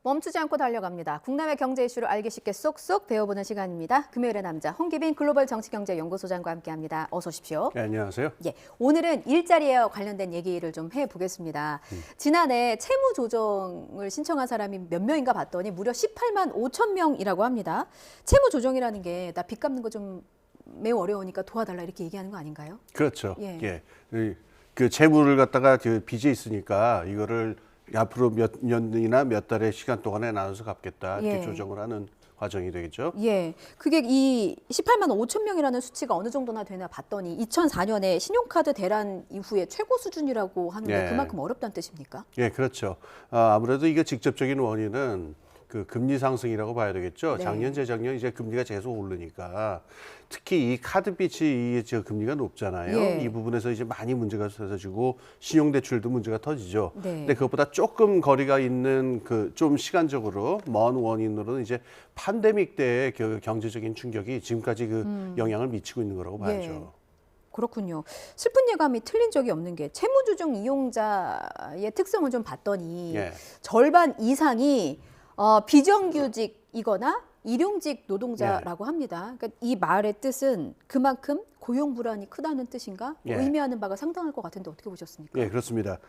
멈추지 않고 달려갑니다. 국내외 경제 이슈를 알기 쉽게 쏙쏙 배워보는 시간입니다. 금요일의 남자 홍기빈 글로벌 정치경제연구소장과 함께합니다. 어서 오십시오. 네, 안녕하세요. 예, 오늘은 일자리에 관련된 얘기를 좀 해보겠습니다. 지난해 채무 조정을 신청한 사람이 몇 명인가 봤더니 무려 18만 5천 명이라고 합니다. 채무 조정이라는 게 나 빚 갚는 거 좀 매우 어려우니까 도와달라 이렇게 얘기하는 거 아닌가요? 그렇죠. 예. 그 채무를 갖다가 그 빚에 있으니까 이거를 앞으로 몇 년이나 몇 달의 시간 동안에 나눠서 갚겠다 이렇게 예. 조정을 하는 과정이 되겠죠. 예, 그게 이 18만 5천 명이라는 수치가 어느 정도나 되나 봤더니 2004년에 신용카드 대란 이후에 최고 수준이라고 하는데 예. 그만큼 어렵다는 뜻입니까? 예, 그렇죠. 아무래도 이게 직접적인 원인은 그 금리 상승이라고 봐야 되겠죠. 네. 작년, 재작년 이제 금리가 계속 오르니까 특히 이 카드 빚이 저 금리가 높잖아요. 예. 이 부분에서 이제 많이 문제가 터지고 신용대출도 문제가 터지죠. 네. 근데 그것보다 조금 거리가 있는 그 좀 시간적으로 먼 원인으로는 이제 팬데믹 때의 그 경제적인 충격이 지금까지 그 영향을 미치고 있는 거라고 봐야죠. 예. 그렇군요. 슬픈 예감이 틀린 적이 없는 게 채무조정 이용자의 특성을 좀 봤더니 예. 절반 이상이 비정규직이거나 일용직 노동자라고 합니다. 그러니까 이 말의 뜻은 그만큼 고용 불안이 크다는 뜻인가? 예. 의미하는 바가 상당할 것 같은데 어떻게 보셨습니까? 예, 그렇습니다.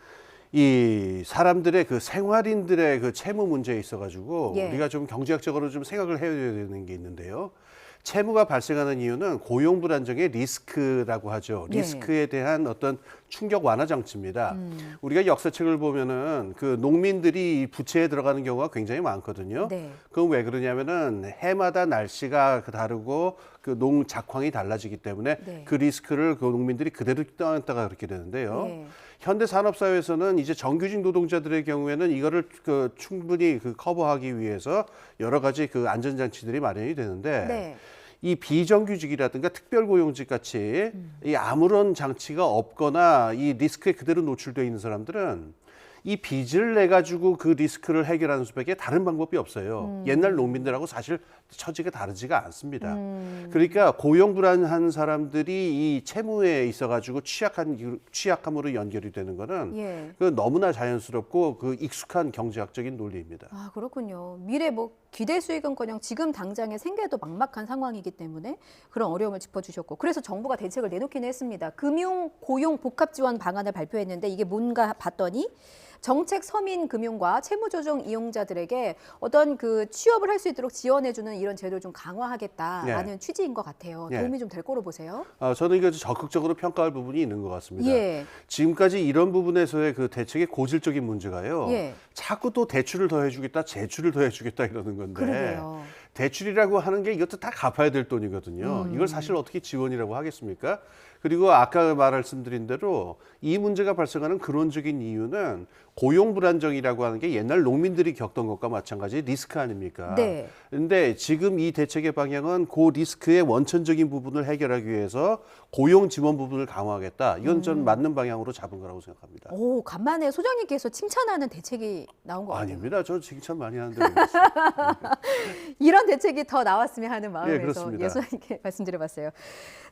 이 사람들의 그 생활인들의 그 채무 문제에 있어가지고 예. 우리가 좀 경제학적으로 좀 생각을 해야 되는 게 있는데요. 채무가 발생하는 이유는 고용 불안정의 리스크라고 하죠. 예. 리스크에 대한 어떤 충격 완화 장치입니다. 우리가 역사책을 보면은 그 농민들이 이 부채에 들어가는 경우가 굉장히 많거든요. 네. 그건 왜 그러냐면은 해마다 날씨가 다르고 그 농 작황이 달라지기 때문에 네. 그 리스크를 그 농민들이 그대로 떠안다가 그렇게 되는데요. 예. 현대 산업사회에서는 이제 정규직 노동자들의 경우에는 이거를 그 충분히 그 커버하기 위해서 여러 가지 그 안전장치들이 마련이 되는데 네. 이 비정규직이라든가 특별고용직 같이 이 아무런 장치가 없거나 이 리스크에 그대로 노출되어 있는 사람들은 이 빚을 내 가지고 그 리스크를 해결하는 수밖에 다른 방법이 없어요. 옛날 농민들하고 사실 처지가 다르지가 않습니다. 그러니까 고용 불안한 사람들이 이 채무에 있어 가지고 취약함으로 연결이 되는 거는 예. 그 너무나 자연스럽고 그 익숙한 경제학적인 논리입니다. 아, 그렇군요. 미래 뭐 기대 수익은커녕 지금 당장의 생계도 막막한 상황이기 때문에 그런 어려움을 짚어주셨고 그래서 정부가 대책을 내놓기는 했습니다. 금융 고용 복합 지원 방안을 발표했는데 이게 뭔가 봤더니 정책 서민 금융과 채무조정 이용자들에게 어떤 그 취업을 할 수 있도록 지원해주는 이런 제도를 좀 강화하겠다라는 예. 취지인 것 같아요. 예. 도움이 좀 될 거로 보세요. 저는 이거 적극적으로 평가할 부분이 있는 것 같습니다. 예. 지금까지 이런 부분에서의 그 대책의 고질적인 문제가요. 예. 자꾸 또 대출을 더 해주겠다, 제출을 더 해주겠다 이러는 건데 그러게요. 대출이라고 하는 게 이것도 다 갚아야 될 돈이거든요. 이걸 사실 어떻게 지원이라고 하겠습니까? 그리고 아까 말씀드린 대로 이 문제가 발생하는 근원적인 이유는 고용 불안정이라고 하는 게 옛날 농민들이 겪던 것과 마찬가지 리스크 아닙니까? 네. 근데 지금 이 대책의 방향은 그 리스크의 원천적인 부분을 해결하기 위해서 고용 지원 부분을 강화하겠다. 이건 전 맞는 방향으로 잡은 거라고 생각합니다. 오, 간만에 소장님께서 칭찬하는 대책이 나온 것 같아요. 아닙니다. 저 칭찬 많이 하는데. 이런 대책이 더 나왔으면 하는 예, 마음에서 그렇습니다. 소장님께 말씀드려봤어요.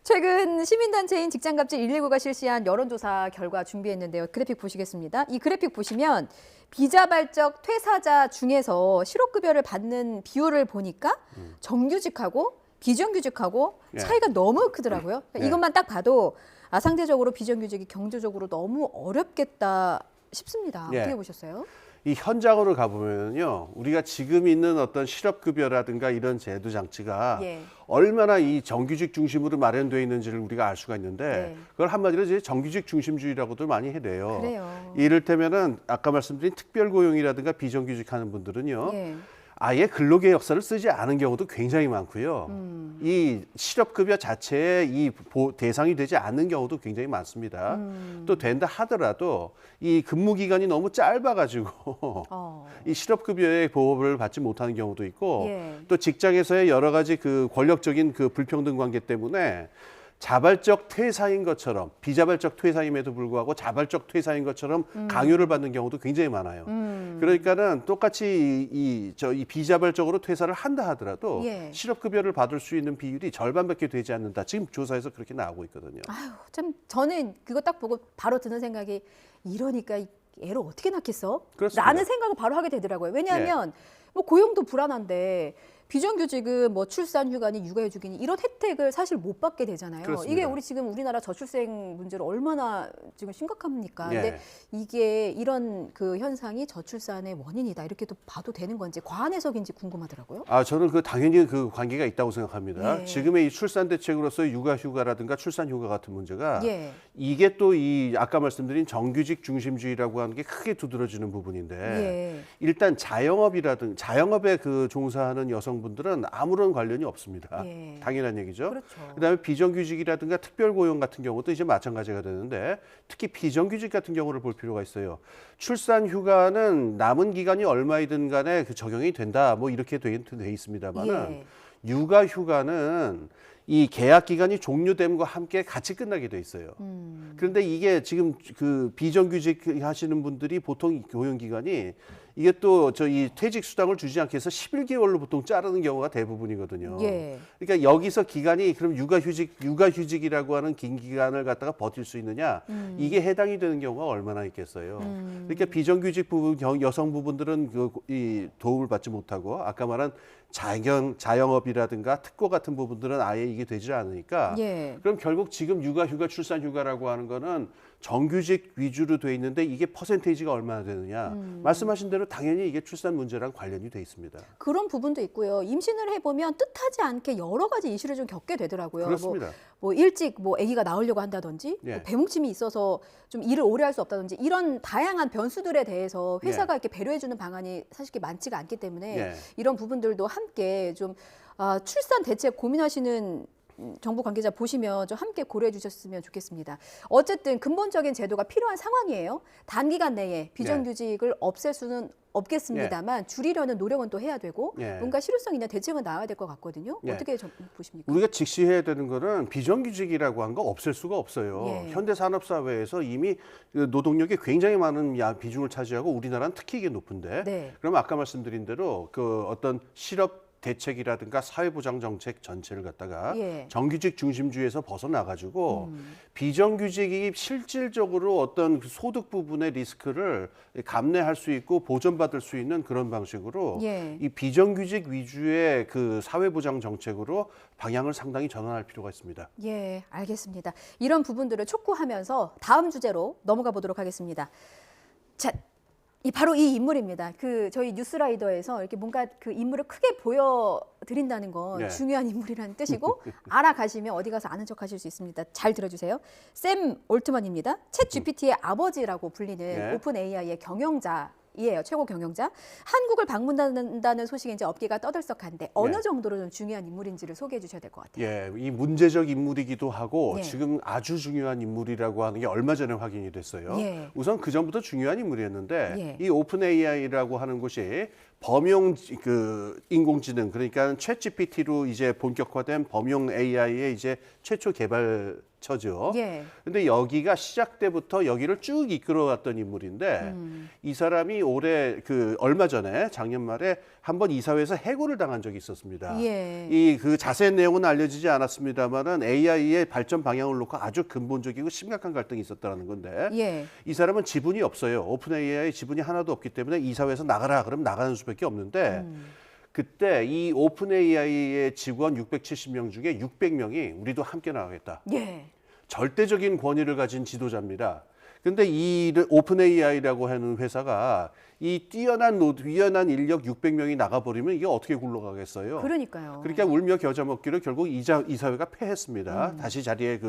최근 시민단체인 직장갑질 119가 실시한 여론조사 결과 준비했는데요. 그래픽 보시겠습니다. 이 그래픽 보시면 비자발적 퇴사자 중에서 실업급여를 받는 비율을 보니까 정규직하고 비정규직하고 예. 차이가 너무 크더라고요. 그러니까 예. 이것만 딱 봐도 상대적으로 비정규직이 경제적으로 너무 어렵겠다 싶습니다. 예. 어떻게 보셨어요? 이 현장으로 가보면요, 우리가 지금 있는 어떤 실업급여라든가 이런 제도 장치가 예. 얼마나 이 정규직 중심으로 마련되어 있는지를 우리가 알 수가 있는데 네. 그걸 한마디로 이제 정규직 중심주의라고도 많이 해대요. 그래요. 이를테면은 아까 말씀드린 특별고용이라든가 비정규직 하는 분들은요. 예. 아예 근로계획서를 쓰지 않은 경우도 굉장히 많고요. 이 실업급여 자체에 이 대상이 되지 않는 경우도 굉장히 많습니다. 또 된다 하더라도 이 근무기간이 너무 짧아가지고 이 실업급여의 보호를 받지 못하는 경우도 있고 예. 또 직장에서의 여러 가지 그 권력적인 그 불평등 관계 때문에 자발적 퇴사인 것처럼 비자발적 퇴사임에도 불구하고 자발적 퇴사인 것처럼 강요를 받는 경우도 굉장히 많아요. 그러니까는 똑같이 이 비자발적으로 퇴사를 한다 하더라도 예. 실업급여를 받을 수 있는 비율이 절반밖에 되지 않는다. 지금 조사에서 그렇게 나오고 있거든요. 아유, 참 저는 그거 딱 보고 바로 드는 생각이 이러니까 애를 어떻게 낳겠어? 그렇습니다. 라는 생각을 바로 하게 되더라고요. 왜냐하면 뭐 고용도 불안한데 비정규직은 뭐 출산 휴가니 육아휴직이니 이런 혜택을 사실 못 받게 되잖아요. 그렇습니다. 이게 우리 지금 우리나라 저출생 문제로 얼마나 지금 심각합니까? 예. 근데 이게 이런 그 현상이 저출산의 원인이다 이렇게 또 봐도 되는 건지 과한 해석인지 궁금하더라고요. 저는 당연히 그 관계가 있다고 생각합니다. 예. 지금의 이 출산 대책으로서 육아휴가라든가 출산휴가 같은 문제가 예. 이게 또 이 아까 말씀드린 정규직 중심주의라고 하는 게 크게 두드러지는 부분인데 예. 일단 자영업에 그 종사하는 여성분들은 아무런 관련이 없습니다. 예. 당연한 얘기죠. 그렇죠. 그다음에 비정규직이라든가 특별고용 같은 경우도 이제 마찬가지가 되는데 특히 비정규직 같은 경우를 볼 필요가 있어요. 출산 휴가는 남은 기간이 얼마이든 간에 그 적용이 된다. 뭐 이렇게 돼 있습니다만은 예. 육아 휴가는 이 계약 기간이 종료됨과 함께 같이 끝나게 돼 있어요. 그런데 이게 지금 그 비정규직 하시는 분들이 보통 고용 기간이 이게 또 이 퇴직 수당을 주지 않게 해서 11개월로 보통 자르는 경우가 대부분이거든요. 예. 그러니까 여기서 기간이 그럼 육아휴직이라고 하는 긴 기간을 갖다가 버틸 수 있느냐 이게 해당이 되는 경우가 얼마나 있겠어요. 그러니까 비정규직 부분 여성 부분들은 이 도움을 받지 못하고 아까 말한 자영업이라든가 특고 같은 부분들은 아예 이게 되지 않으니까 예. 그럼 결국 지금 육아휴가, 출산휴가라고 하는 거는 정규직 위주로 돼 있는데 이게 퍼센테이지가 얼마나 되느냐. 말씀하신 대로 당연히 이게 출산 문제랑 관련이 돼 있습니다. 그런 부분도 있고요. 임신을 해보면 뜻하지 않게 여러 가지 이슈를 좀 겪게 되더라고요. 그렇습니다. 뭐 일찍 뭐 아기가 나오려고 한다든지 예. 뭐 배뭉침이 있어서 좀 일을 오래 할 수 없다든지 이런 다양한 변수들에 대해서 회사가 이렇게 배려해주는 방안이 사실 많지가 않기 때문에 예. 이런 부분들도 함께 좀 출산 대책 고민하시는 정부 관계자 보시면 좀 함께 고려해 주셨으면 좋겠습니다. 어쨌든 근본적인 제도가 필요한 상황이에요. 단기간 내에 비정규직을 없앨 수는 없겠습니다만 줄이려는 노력은 또 해야 되고 예. 뭔가 실효성 있는 대책은 나와야 될 것 같거든요. 예. 어떻게 보십니까? 우리가 직시해야 되는 거는 비정규직이라고 한 거 없앨 수가 없어요. 예. 현대 산업 사회에서 이미 노동력이 굉장히 많은 비중을 차지하고 우리나라는 특히 이게 높은데 네. 그럼 아까 말씀드린 대로 그 어떤 실업 대책이라든가 사회보장 정책 전체를 갖다가 예. 정규직 중심주의에서 벗어나가지고 비정규직이 실질적으로 어떤 그 소득 부분의 리스크를 감내할 수 있고 보전받을 수 있는 그런 방식으로 예. 이 비정규직 위주의 그 사회보장 정책으로 방향을 상당히 전환할 필요가 있습니다. 예, 알겠습니다. 이런 부분들을 촉구하면서 다음 주제로 넘어가 보도록 하겠습니다. 자, 바로 이 인물입니다. 저희 뉴스라이더에서 이렇게 뭔가 그 인물을 크게 보여드린다는 건 네. 중요한 인물이라는 뜻이고 알아가시면 어디 가서 아는 척하실 수 있습니다. 잘 들어주세요. 샘 올트먼입니다. 챗 GPT의 아버지라고 불리는 네. 오픈 AI의 경영자이에요. 최고 경영자. 한국을 방문한다는 소식에 이제 업계가 떠들썩한데 어느 네. 정도로 좀 중요한 인물인지를 소개해 주셔야 될 것 같아요. 예, 이 문제적 인물이기도 하고 예. 지금 아주 중요한 인물이라고 하는 게 얼마 전에 확인이 됐어요. 예. 우선 그 전부터 중요한 인물이었는데 예. 이 오픈 AI라고 하는 곳이 범용 그 인공지능 그러니까 챗 GPT로 이제 본격화된 범용 AI의 이제 최초 개발처죠. 예. 근데 여기가 시작 때부터 여기를 쭉 이끌어왔던 인물인데 이 사람이 올해 얼마 전에 작년 말에 한번 이사회에서 해고를 당한 적이 있었습니다. 예. 이 그 자세한 내용은 알려지지 않았습니다만은 AI의 발전 방향을 놓고 아주 근본적이고 심각한 갈등이 있었다는 건데 예. 이 사람은 지분이 없어요. 오픈 AI 지분이 하나도 없기 때문에 이사회에서 나가라 그러면 나가는 수밖에 없는데 그때 이 오픈 AI의 직원 670명 중에 600명이 우리도 함께 나가겠다. 예. 절대적인 권위를 가진 지도자입니다. 근데 이 오픈 AI라고 하는 회사가 이 뛰어난 인력 600명이 나가버리면 이게 어떻게 굴러가겠어요? 그러니까요. 그러니까 울며 겨자 먹기로 결국 이사회가 패했습니다. 다시 자리에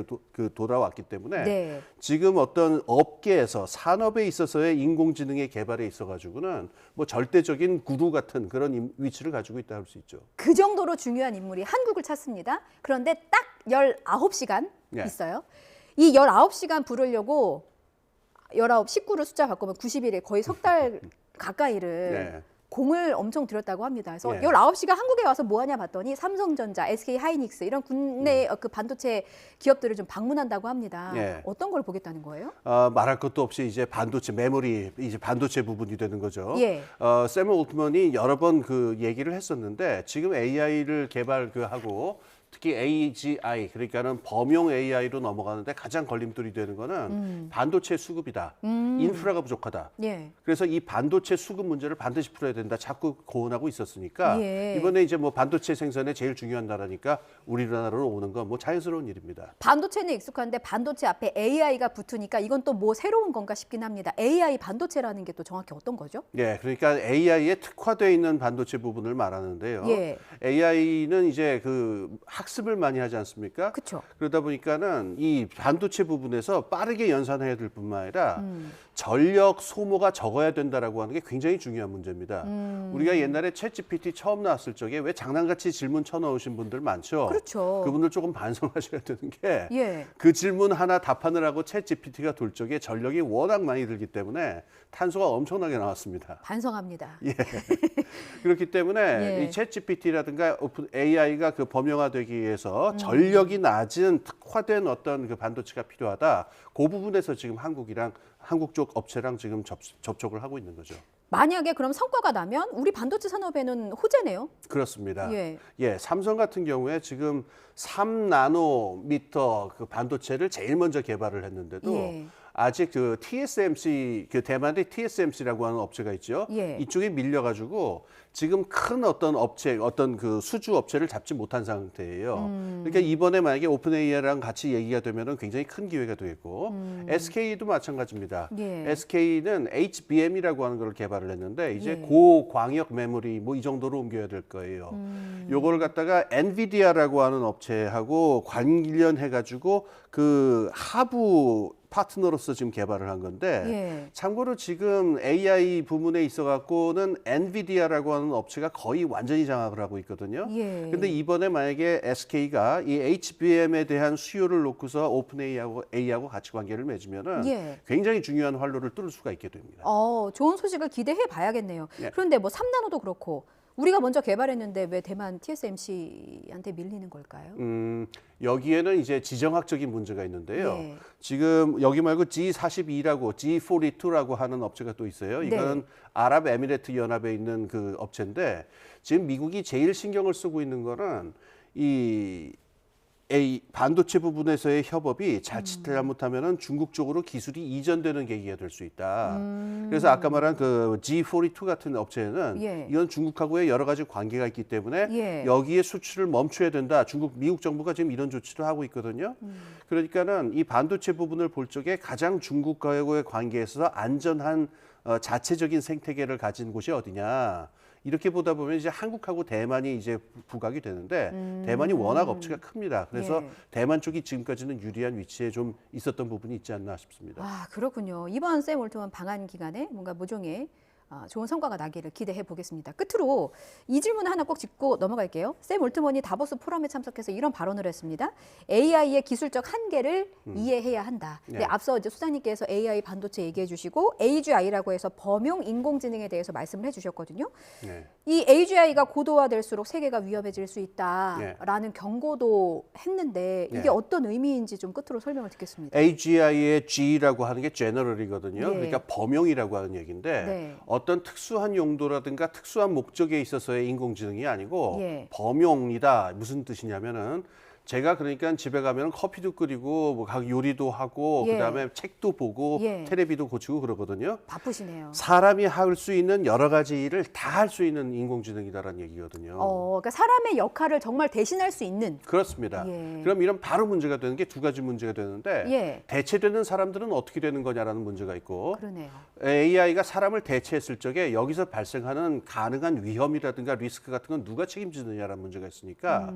돌아왔기 때문에 네. 지금 어떤 업계에서 산업에 있어서의 인공지능의 개발에 있어가지고는 뭐 절대적인 구루 같은 그런 위치를 가지고 있다 할 수 있죠. 그 정도로 중요한 인물이 한국을 찾습니다. 그런데 딱 19시간 네. 있어요. 이 19시간 부르려고 19를 숫자 바꾸면 90일에 거의 석 달 가까이를 네. 공을 엄청 들였다고 합니다. 그래서 네. 19시간 한국에 와서 뭐 하냐 봤더니 삼성전자, SK 하이닉스 이런 국내 그 반도체 기업들을 좀 방문한다고 합니다. 네. 어떤 걸 보겠다는 거예요? 말할 것도 없이 이제 반도체 메모리 이제 반도체 부분이 되는 거죠. 예. 샘 올트먼이 여러 번 그 얘기를 했었는데 지금 AI를 하고 특히 AGI 그러니까는 범용 AI로 넘어가는데 가장 걸림돌이 되는 거는 반도체 수급이다. 인프라가 부족하다. 예. 그래서 이 반도체 수급 문제를 반드시 풀어야 된다. 자꾸 고언하고 있었으니까 예. 이번에 이제 뭐 반도체 생산에 제일 중요한 나라니까 우리나라로 오는 건 뭐 자연스러운 일입니다. 반도체는 익숙한데 반도체 앞에 AI가 붙으니까 이건 또 뭐 새로운 건가 싶긴 합니다. AI 반도체라는 게 또 정확히 어떤 거죠? 예, 그러니까 AI에 특화되어 있는 반도체 부분을 말하는데요. 예. AI는 이제 그 학습을 많이 하지 않습니까? 그렇죠. 그러다 보니까는 이 반도체 부분에서 빠르게 연산해야 될 뿐만 아니라 전력 소모가 적어야 된다라고 하는 게 굉장히 중요한 문제입니다. 우리가 옛날에 챗GPT 처음 나왔을 적에 왜 장난같이 질문 쳐넣으신 분들 많죠? 그렇죠. 그분들 조금 반성하셔야 되는 게 예. 그 질문 하나 답하느라고 챗GPT가 돌 적에 전력이 워낙 많이 들기 때문에 탄소가 엄청나게 나왔습니다. 반성합니다. 예. 그렇기 때문에 예. 이 챗GPT라든가 오픈 AI가 그 범용화되기 위해서 전력이 낮은 특화된 어떤 그 반도체가 필요하다. 그 부분에서 지금 한국 쪽 업체랑 지금 접촉을 하고 있는 거죠. 만약에 그럼 성과가 나면 우리 반도체 산업에는 호재네요. 그렇습니다. 예. 예, 삼성 같은 경우에 지금 3나노미터 그 반도체를 제일 먼저 개발을 했는데도 예. 아직 그 TSMC 그 대만의 TSMC라고 하는 업체가 있죠. 예. 이쪽에 밀려가지고 지금 큰 어떤 업체, 어떤 그 수주 업체를 잡지 못한 상태예요. 그러니까 이번에 만약에 오픈 AI랑 같이 얘기가 되면은 굉장히 큰 기회가 되겠고 SK도 마찬가지입니다. 예. SK는 HBM이라고 하는 걸 개발을 했는데 이제 예. 고광역 메모리 뭐 이 정도로 옮겨야 될 거예요. 요거를 갖다가 엔비디아라고 하는 업체하고 관련해가지고 그 하부 파트너로서 지금 개발을 한 건데 예. 참고로 지금 AI 부문에 있어 갖고는 엔비디아라고 하는 업체가 거의 완전히 장악을 하고 있거든요. 예. 근데 이번에 만약에 SK가 이 HBM에 대한 수요를 놓고서 오픈 AI하고 같이 관계를 맺으면은 예. 굉장히 중요한 활로를 뚫을 수가 있게 됩니다. 좋은 소식을 기대해 봐야겠네요. 예. 그런데 뭐 3나노도 그렇고 우리가 먼저 개발했는데 왜 대만 TSMC한테 밀리는 걸까요? 여기에는 이제 지정학적인 문제가 있는데요. 예. 지금 여기 말고 G42라고 G42라고 하는 업체가 또 있어요. 이건 네. 아랍에미레이트 연합에 있는 그 업체인데 지금 미국이 제일 신경을 쓰고 있는 거는 이 반도체 부분에서의 협업이 자칫 잘못하면은 중국 쪽으로 기술이 이전되는 계기가 될 수 있다. 그래서 아까 말한 그 G42 같은 업체는 예. 이건 중국하고의 여러 가지 관계가 있기 때문에 예. 여기에 수출을 멈춰야 된다. 미국 정부가 지금 이런 조치를 하고 있거든요. 그러니까는 이 반도체 부분을 볼 적에 가장 중국과의 관계에서 안전한 자체적인 생태계를 가진 곳이 어디냐. 이렇게 보다 보면 이제 한국하고 대만이 이제 부각이 되는데 대만이 워낙 업체가 큽니다. 그래서 예. 대만 쪽이 지금까지는 유리한 위치에 좀 있었던 부분이 있지 않나 싶습니다. 아, 그렇군요. 이번 샘 올트먼 방한 기간에 뭔가 모종의 좋은 성과가 나기를 기대해 보겠습니다. 끝으로 이 질문 하나 꼭 짚고 넘어갈게요. 샘 올트먼이 다보스 포럼에 참석해서 이런 발언을 했습니다. AI의 기술적 한계를 이해해야 한다. 근데 네. 앞서 이제 수사님께서 AI 반도체 얘기해 주시고 AGI라고 해서 범용 인공지능에 대해서 말씀을 해주셨거든요. 네. 이 AGI가 고도화될수록 세계가 위험해질 수 있다라는 경고도 했는데 이게 네. 어떤 의미인지 좀 끝으로 설명을 듣겠습니다. AGI의 G라고 하는 게 general이거든요. 예. 그러니까 범용이라고 하는 얘기인데 네. 어떤 특수한 용도라든가 특수한 목적에 있어서의 인공지능이 아니고 예. 범용이다. 무슨 뜻이냐면은 제가 그러니까 집에 가면 커피도 끓이고 뭐 요리도 하고 예. 그다음에 책도 보고 예. 테레비도 고치고 그러거든요. 바쁘시네요. 사람이 할 수 있는 여러 가지 일을 다 할 수 있는 인공지능이다라는 얘기거든요. 그러니까 사람의 역할을 정말 대신할 수 있는. 그렇습니다. 예. 그럼 이런 바로 문제가 되는 게 두 가지 문제가 되는데 예. 대체되는 사람들은 어떻게 되는 거냐라는 문제가 있고 그러네요. AI가 사람을 대체했을 적에 여기서 발생하는 가능한 위험이라든가 리스크 같은 건 누가 책임지느냐라는 문제가 있으니까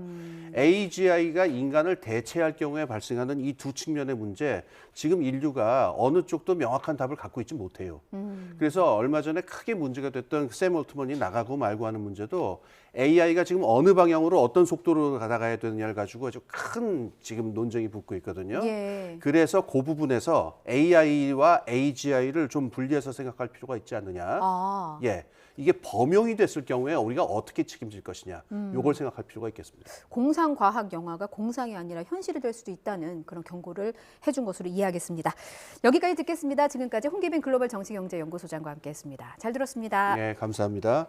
AGI가 인간을 대체할 경우에 발생하는 이 두 측면의 문제 지금 인류가 어느 쪽도 명확한 답을 갖고 있지 못해요. 그래서 얼마 전에 크게 문제가 됐던 샘 올트먼이 나가고 말고 하는 문제도 AI가 지금 어느 방향으로 어떤 속도로 나가야 되느냐를 가지고 아주 큰 지금 논쟁이 붙고 있거든요. 예. 그래서 그 부분에서 AI와 AGI를 좀 분리해서 생각할 필요가 있지 않느냐. 아. 예, 이게 범용이 됐을 경우에 우리가 어떻게 책임질 것이냐. 요걸 생각할 필요가 있겠습니다. 공상 과학 영화가 공상이 아니라 현실이 될 수도 있다는 그런 경고를 해준 것으로 이해하겠습니다. 여기까지 듣겠습니다. 지금까지 홍기빈 글로벌 정치경제연구소장과 함께했습니다. 잘 들었습니다. 네, 감사합니다.